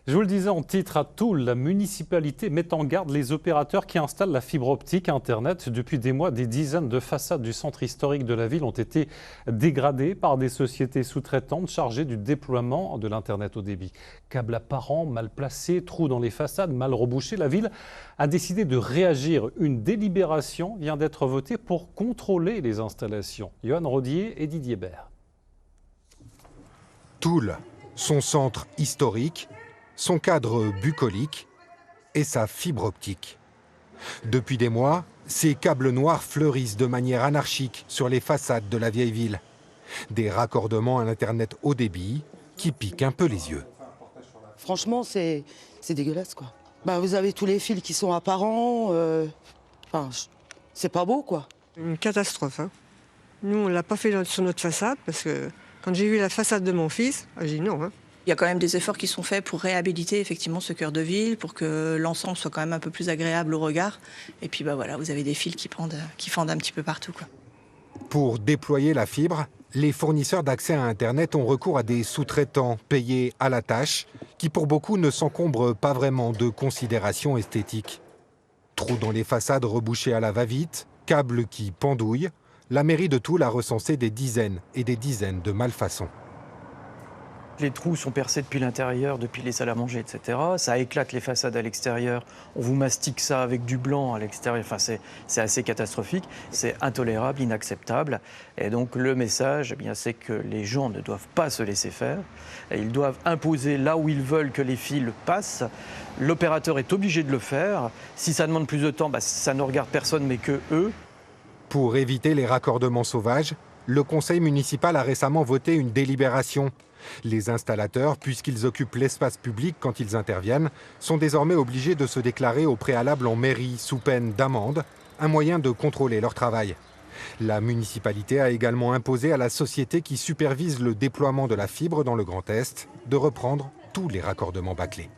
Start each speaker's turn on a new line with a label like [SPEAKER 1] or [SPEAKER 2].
[SPEAKER 1] Je vous le disais en titre, à Toul, la municipalité met en garde les opérateurs qui installent la fibre optique à Internet. Depuis des mois, des dizaines de façades du centre historique de la ville ont été dégradées par des sociétés sous-traitantes chargées du déploiement de l'Internet haut débit. Câbles apparents, mal placés, trous dans les façades, mal rebouchés. La ville a décidé de réagir. Une délibération vient d'être votée pour contrôler les installations. Johan Rodier et Didier Bert.
[SPEAKER 2] Toul, son centre historique, son cadre bucolique et sa fibre optique. Depuis des mois, ces câbles noirs fleurissent de manière anarchique sur les façades de la vieille ville. Des raccordements à l'Internet haut débit qui piquent un peu les yeux.
[SPEAKER 3] Franchement, c'est dégueulasse, quoi. Vous avez tous les fils qui sont apparents. C'est pas beau, quoi.
[SPEAKER 4] Une catastrophe. Nous, on ne l'a pas fait sur notre façade parce que quand j'ai vu la façade de mon fils, j'ai dit non.
[SPEAKER 5] Il y a quand même des efforts qui sont faits pour réhabiliter effectivement ce cœur de ville, pour que l'ensemble soit quand même un peu plus agréable au regard. Et puis voilà, vous avez des fils qui fendent un petit peu partout, quoi.
[SPEAKER 2] Pour déployer la fibre, les fournisseurs d'accès à Internet ont recours à des sous-traitants payés à la tâche, qui pour beaucoup ne s'encombrent pas vraiment de considérations esthétiques. Trous dans les façades rebouchés à la va-vite, câbles qui pendouillent, la mairie de Toul a recensé des dizaines et des dizaines de malfaçons.
[SPEAKER 6] Les trous sont percés depuis l'intérieur, depuis les salles à manger, etc. Ça éclate les façades à l'extérieur. On vous mastique ça avec du blanc à l'extérieur. Enfin, c'est assez catastrophique. C'est intolérable, inacceptable. Et donc le message, c'est que les gens ne doivent pas se laisser faire. Et ils doivent imposer là où ils veulent que les fils passent. L'opérateur est obligé de le faire. Si ça demande plus de temps, ça ne regarde personne mais que eux.
[SPEAKER 2] Pour éviter les raccordements sauvages, le conseil municipal a récemment voté une délibération. Les installateurs, puisqu'ils occupent l'espace public quand ils interviennent, sont désormais obligés de se déclarer au préalable en mairie sous peine d'amende, un moyen de contrôler leur travail. La municipalité a également imposé à la société qui supervise le déploiement de la fibre dans le Grand Est de reprendre tous les raccordements bâclés.